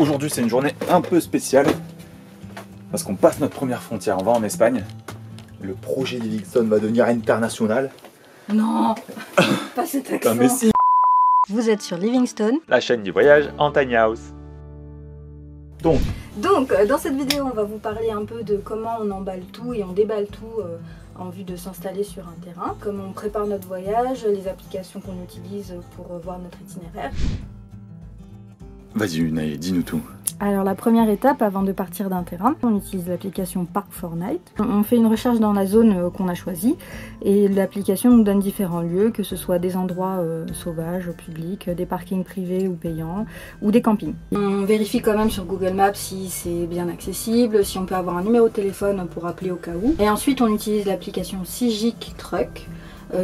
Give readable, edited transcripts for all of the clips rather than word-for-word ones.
Aujourd'hui c'est une journée un peu spéciale parce qu'on passe notre première frontière, on va en Espagne. Le projet Livingstone va devenir international. Non, pas cet accent. Mais si. Vous êtes sur Livingstone, La chaîne du voyage en tiny house. Donc, dans cette vidéo, on va vous parler un peu de comment on emballe tout et on déballe tout en vue de s'installer sur un terrain, comment on prépare notre voyage, les applications qu'on utilise pour voir notre itinéraire. vas-y Unai, dis-nous tout. Alors la première étape avant de partir d'un terrain, on utilise l'application Park4Night. On fait une recherche dans la zone qu'on a choisie et l'application nous donne différents lieux, que ce soit des endroits sauvages, publics, des parkings privés ou payants, ou des campings. On vérifie quand même sur Google Maps si c'est bien accessible, si on peut avoir un numéro de téléphone pour appeler au cas où. Et ensuite on utilise l'application Sigic Truck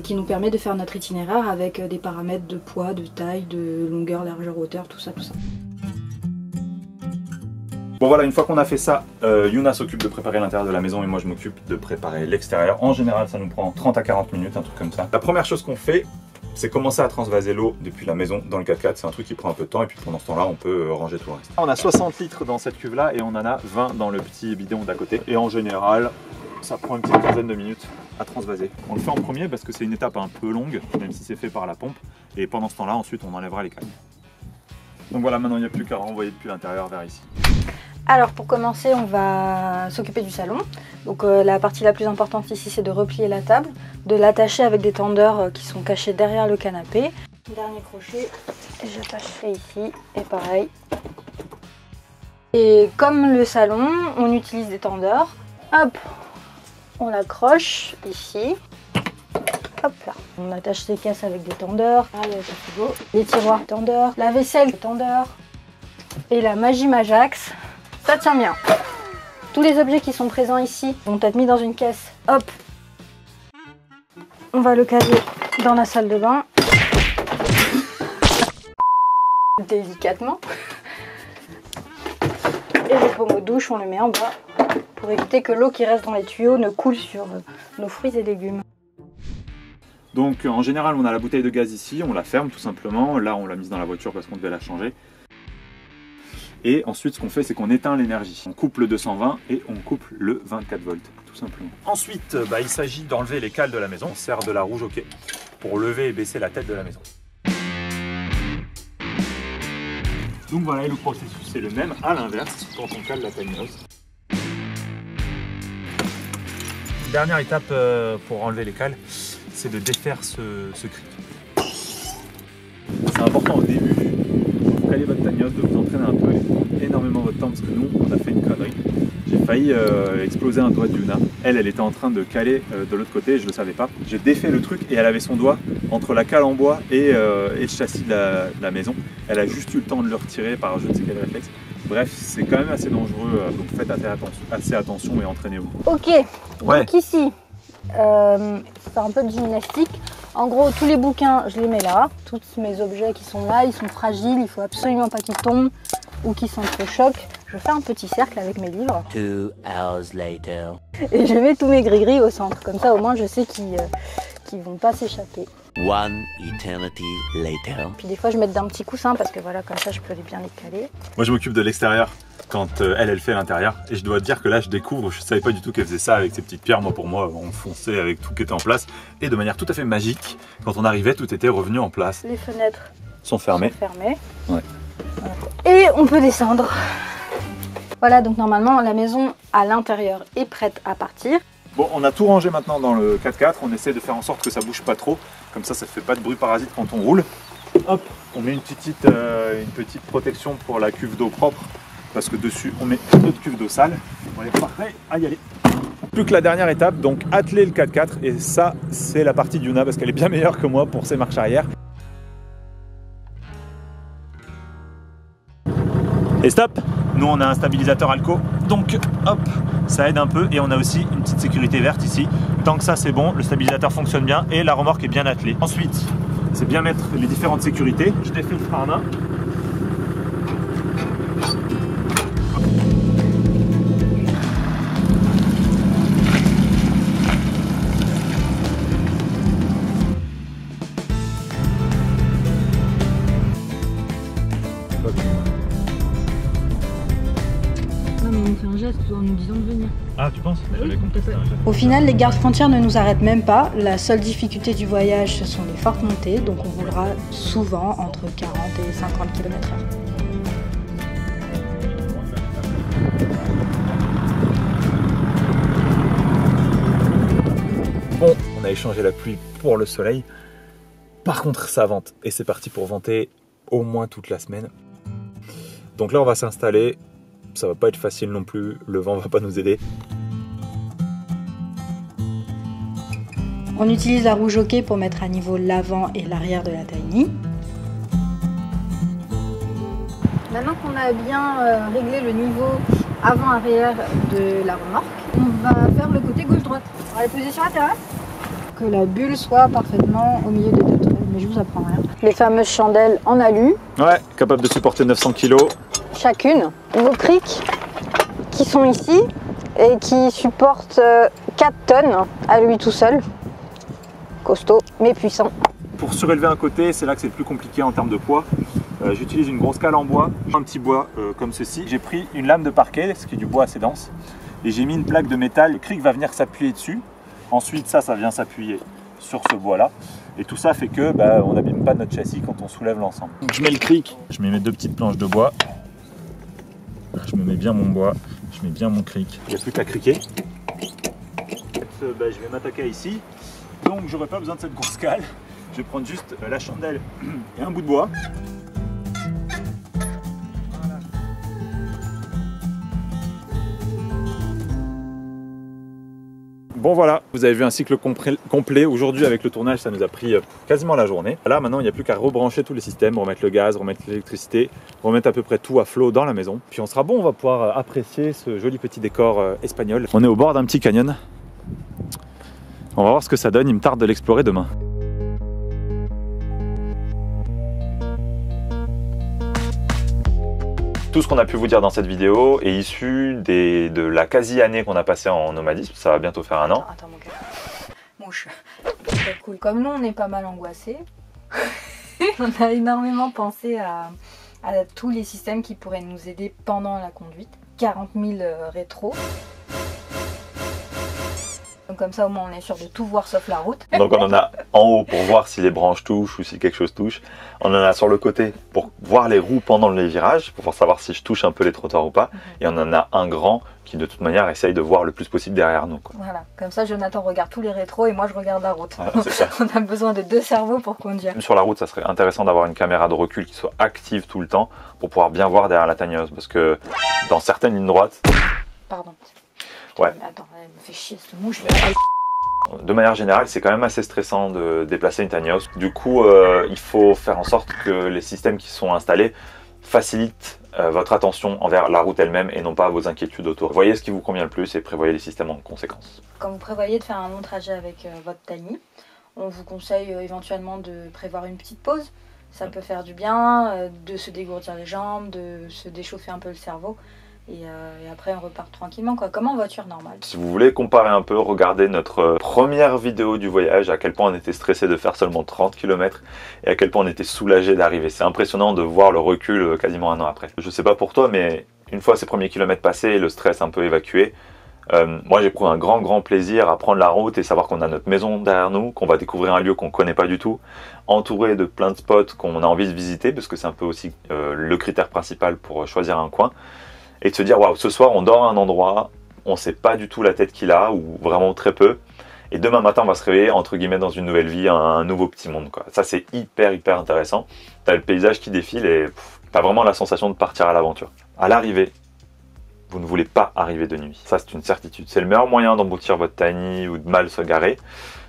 qui nous permet de faire notre itinéraire avec des paramètres de poids, de taille, de longueur, largeur, hauteur, tout ça. Bon voilà, une fois qu'on a fait ça, Yuna s'occupe de préparer l'intérieur de la maison et moi je m'occupe de préparer l'extérieur. En général ça nous prend 30 à 40 minutes, un truc comme ça. La première chose qu'on fait, c'est commencer à transvaser l'eau depuis la maison dans le 4x4. C'est un truc qui prend un peu de temps et puis pendant ce temps là on peut ranger tout le reste. On a 60 litres dans cette cuve là et on en a 20 dans le petit bidon d'à côté. Et en général, ça prend une petite quinzaine de minutes à transvaser. On le fait en premier parce que c'est une étape un peu longue, même si c'est fait par la pompe. Et pendant ce temps là, ensuite on enlèvera les cagnes. Donc voilà, maintenant il n'y a plus qu'à renvoyer depuis l'intérieur vers ici. Alors pour commencer, on va s'occuper du salon. Donc la partie la plus importante ici, c'est de replier la table, de l'attacher avec des tendeurs qui sont cachés derrière le canapé. Dernier crochet, j'attacherai ici et pareil. Et comme le salon, on utilise des tendeurs. Hop, on l'accroche ici. Hop là. On attache ces caisses avec des tendeurs. Ah, le frigo, les tiroirs tendeurs, la vaisselle tendeurs et la Magie Majax. Ça tient bien. Tous les objets qui sont présents ici vont être mis dans une caisse. Hop. On va le caler dans la salle de bain. Délicatement. Et le pommeau de douche, on le met en bas pour éviter que l'eau qui reste dans les tuyaux ne coule sur nos fruits et légumes. Donc en général, on a la bouteille de gaz ici, on la ferme tout simplement. Là, on l'a mise dans la voiture parce qu'on devait la changer. Et ensuite, ce qu'on fait, c'est qu'on éteint l'énergie. On coupe le 220 et on coupe le 24 volts, tout simplement. Ensuite, il s'agit d'enlever les cales de la maison. On sert de la rouge au quai pour lever et baisser la tête de la maison. Donc voilà, et le processus c'est le même à l'inverse quand on cale la tiny house. Dernière étape pour enlever les cales, c'est de défaire ce cric. C'est important au début. Caler votre tiny house, de vous entraîner un peu, énormément votre temps parce que nous on a fait une connerie. J'ai failli exploser un doigt de Yuna. Elle était en train de caler de l'autre côté, je le savais pas. J'ai défait le truc et elle avait son doigt entre la cale en bois et le châssis de la maison. Elle a juste eu le temps de le retirer par je ne sais quel réflexe. Bref, c'est quand même assez dangereux, donc faites assez attention et entraînez-vous. Ok, donc ici, c'est un peu de gymnastique. En gros, tous les bouquins, je les mets là. Tous mes objets qui sont là, ils sont fragiles. Il faut absolument pas qu'ils tombent ou qu'ils s'entrechoquent. Je fais un petit cercle avec mes livres. 2 hours later. Et je mets tous mes gris-gris au centre. Comme ça, au moins, je sais qu'ils vont pas s'échapper. 1 eternity later. Puis des fois, je mets d'un petit coussin parce que voilà, comme ça, je peux bien les caler. Moi, je m'occupe de l'extérieur quand elle fait l'intérieur. Et je dois te dire que là, je découvre, je savais pas du tout qu'elle faisait ça avec ces petites pierres. Moi, pour moi, on fonçait avec tout qui était en place. Et de manière tout à fait magique, quand on arrivait, tout était revenu en place. Les fenêtres sont fermées. Ouais. Voilà. Et on peut descendre. Voilà, donc normalement, la maison à l'intérieur est prête à partir. Bon, on a tout rangé maintenant dans le 4x4. On essaie de faire en sorte que ça bouge pas trop. Comme ça ne fait pas de bruit parasite quand on roule. Hop, on met une petite protection pour la cuve d'eau propre. Parce que dessus, on met notre cuve d'eau sale. On est prêt à y aller. Plus que la dernière étape, donc atteler le 4x4. Et ça, c'est la partie d'Yuna parce qu'elle est bien meilleure que moi pour ses marches arrière. Et stop! Nous, on a un stabilisateur Alco. Donc, hop, ça aide un peu. Et on a aussi une petite sécurité verte ici. Tant que ça, c'est bon. Le stabilisateur fonctionne bien et la remorque est bien attelée. Ensuite, c'est bien mettre les différentes sécurités. Je défais le frein à main. Non mais il nous fait un geste en nous disant de venir. Ah, tu penses? Oui, Au final, les gardes frontières ne nous arrêtent même pas. La seule difficulté du voyage, ce sont les fortes montées, donc on roulera souvent entre 40 et 50 km/h. Bon, on a échangé la pluie pour le soleil. Par contre, ça vente. Et c'est parti pour vanter au moins toute la semaine. Donc là, on va s'installer. Ça va pas être facile non plus. Le vent va pas nous aider. On utilise la roue jockey pour mettre à niveau l'avant et l'arrière de la Tiny. Maintenant qu'on a bien réglé le niveau avant-arrière de la remorque, on va faire le côté gauche-droite. On va les poser sur la terrasse. Que la bulle soit parfaitement au milieu des deux traits, mais je vous apprends rien. Les fameuses chandelles en alu. Ouais, capable de supporter 900 kg. Chacune. Vos crics qui sont ici et qui supportent 4 tonnes à lui tout seul. Costaud, mais puissant. Pour surélever un côté, c'est là que c'est le plus compliqué en termes de poids. J'utilise une grosse cale en bois, un petit bois comme ceci. J'ai pris une lame de parquet, ce qui est du bois assez dense, et j'ai mis une plaque de métal. Le cric va venir s'appuyer dessus. Ensuite, ça vient s'appuyer sur ce bois-là. Et tout ça fait que on n'abîme pas notre châssis quand on soulève l'ensemble. Donc je mets le cric, je mets mes 2 petites planches de bois. Je me mets bien mon bois, je mets bien mon cric. Il n'y a plus qu'à criquer. Je vais m'attaquer ici. Donc j'aurai pas besoin de cette grosse cale. Je vais prendre juste la chandelle et un bout de bois. Bon voilà, vous avez vu un cycle complet. Aujourd'hui avec le tournage, ça nous a pris quasiment la journée. Là maintenant, il n'y a plus qu'à rebrancher tous les systèmes, remettre le gaz, remettre l'électricité, remettre à peu près tout à flot dans la maison. Puis on sera bon, on va pouvoir apprécier ce joli petit décor espagnol. On est au bord d'un petit canyon. On va voir ce que ça donne, il me tarde de l'explorer demain. Tout ce qu'on a pu vous dire dans cette vidéo est issu de la quasi-année qu'on a passée en nomadisme. Ça va bientôt faire 1 an. Attends mon gars. Mouche. C'est cool. Comme nous, on est pas mal angoissés. On a énormément pensé à tous les systèmes qui pourraient nous aider pendant la conduite. 40 000 rétros. Donc comme ça au moins on est sûr de tout voir sauf la route. Donc on en a en haut pour voir si les branches touchent ou si quelque chose touche. On en a sur le côté pour voir les roues pendant les virages, pour savoir si je touche un peu les trottoirs ou pas. Et on en a un grand qui de toute manière essaye de voir le plus possible derrière nous, quoi. Voilà, comme ça Jonathan regarde tous les rétros et moi je regarde la route. Voilà, c'est ça. On a besoin de 2 cerveaux pour conduire. Sur la route, ça serait intéressant d'avoir une caméra de recul qui soit active tout le temps pour pouvoir bien voir derrière la Tiny House. Parce que dans certaines lignes droites... Pardon. Ouais. Mais attends, elle me fait chier cette mouche. De manière générale, c'est quand même assez stressant de déplacer une tiny house. Du coup, il faut faire en sorte que les systèmes qui sont installés facilitent votre attention envers la route elle-même et non pas vos inquiétudes autour. Voyez ce qui vous convient le plus et prévoyez les systèmes en conséquence. Quand vous prévoyez de faire un long trajet avec votre Tiny, on vous conseille éventuellement de prévoir une petite pause. Ça peut faire du bien, de se dégourdir les jambes, de se déchauffer un peu le cerveau. Et après on repart tranquillement, quoi, comme en voiture normale. Si vous voulez comparer un peu, regardez notre première vidéo du voyage, à quel point on était stressé de faire seulement 30 km et à quel point on était soulagé d'arriver. C'est impressionnant de voir le recul quasiment 1 an après. Je sais pas pour toi, mais une fois ces premiers kilomètres passés, le stress un peu évacué, moi j'ai pris un grand plaisir à prendre la route et savoir qu'on a notre maison derrière nous, qu'on va découvrir un lieu qu'on connaît pas du tout, entouré de plein de spots qu'on a envie de visiter, parce que c'est un peu aussi le critère principal pour choisir un coin. Et de se dire, waouh, ce soir on dort à un endroit, on sait pas du tout la tête qu'il a, ou vraiment très peu. Et demain matin on va se réveiller, entre guillemets, dans une nouvelle vie, un nouveau petit monde, quoi. Ça c'est hyper intéressant. T'as le paysage qui défile et t'as vraiment la sensation de partir à l'aventure. À l'arrivée, vous ne voulez pas arriver de nuit. Ça c'est une certitude. C'est le meilleur moyen d'emboutir votre Tiny ou de mal se garer.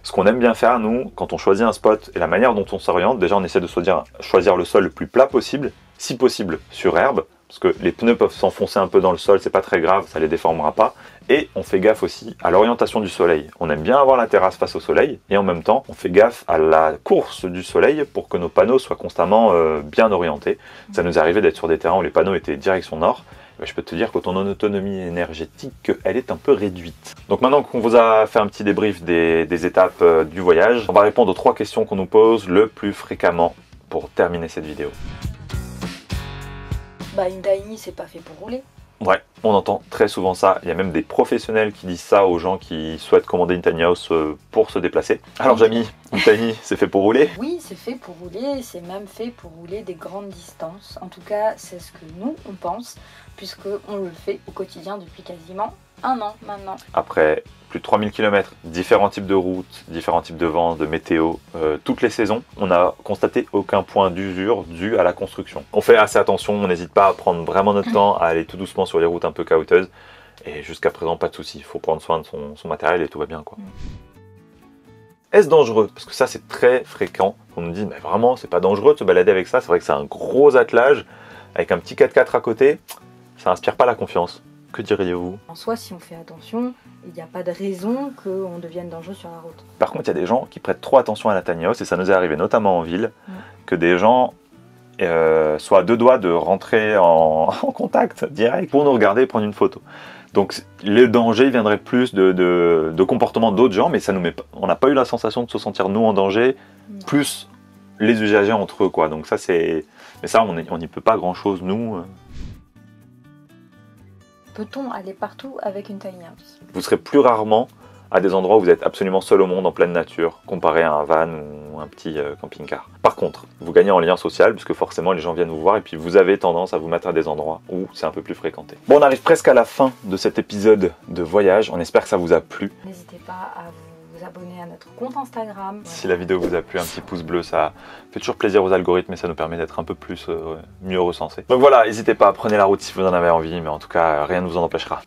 Ce qu'on aime bien faire, nous, quand on choisit un spot et la manière dont on s'oriente, déjà on essaie de choisir le sol le plus plat possible, si possible sur herbe, parce que les pneus peuvent s'enfoncer un peu dans le sol, c'est pas très grave, ça les déformera pas. Et on fait gaffe aussi à l'orientation du soleil. On aime bien avoir la terrasse face au soleil, et en même temps, on fait gaffe à la course du soleil pour que nos panneaux soient constamment bien orientés. Ça nous est arrivé d'être sur des terrains où les panneaux étaient direction nord. Je peux te dire que ton autonomie énergétique, elle est un peu réduite. Donc maintenant qu'on vous a fait un petit débrief des étapes du voyage, on va répondre aux 3 questions qu'on nous pose le plus fréquemment pour terminer cette vidéo. Bah une Tiny c'est pas fait pour rouler. Ouais, on entend très souvent ça. Il y a même des professionnels qui disent ça aux gens qui souhaitent commander une tiny house pour se déplacer. Alors Jamie, une tiny, c'est fait pour rouler? Oui, c'est fait pour rouler, c'est même fait pour rouler des grandes distances. En tout cas, c'est ce que nous, on pense, puisqu'on le fait au quotidien depuis quasiment 1 an maintenant. Après plus de 3000 km, différents types de routes, différents types de vents, de météo, toutes les saisons, on n'a constaté aucun point d'usure dû à la construction. On fait assez attention, on n'hésite pas à prendre vraiment notre temps, à aller tout doucement sur les routes un peu caouteuses. Et jusqu'à présent, pas de soucis, il faut prendre soin de son matériel et tout va bien, quoi. Est-ce dangereux? Parce que ça, c'est très fréquent. On nous dit, mais vraiment, c'est pas dangereux de se balader avec ça. C'est vrai que c'est un gros attelage avec un petit 4x4 à côté. Ça inspire pas la confiance. Que diriez-vous? En soi, si on fait attention, il n'y a pas de raison qu'on devienne dangereux sur la route. Par contre, il y a des gens qui prêtent trop attention à la tiny house, et ça nous est arrivé notamment en ville, que des gens soient à 2 doigts de rentrer en contact direct pour nous regarder et prendre une photo. Donc le danger viendrait plus de comportement d'autres gens, mais ça nous met, on n'a pas eu la sensation de se sentir nous en danger, plus les usagers entre eux, quoi. Donc ça c'est, mais ça on n'y peut pas grand chose nous. Peut-on aller partout avec une tiny house? Vous serez plus rarement à des endroits où vous êtes absolument seul au monde en pleine nature, comparé à un van ou un petit camping-car. Par contre, vous gagnez en lien social, puisque forcément les gens viennent vous voir et puis vous avez tendance à vous mettre à des endroits où c'est un peu plus fréquenté. Bon, on arrive presque à la fin de cet épisode de voyage, on espère que ça vous a plu. N'hésitez pas à vous abonner à notre compte Instagram. Si la vidéo vous a plu, un petit pouce bleu, ça fait toujours plaisir aux algorithmes et ça nous permet d'être un peu plus mieux recensés. Donc voilà, n'hésitez pas, prenez la route si vous en avez envie, mais en tout cas, rien ne vous en empêchera.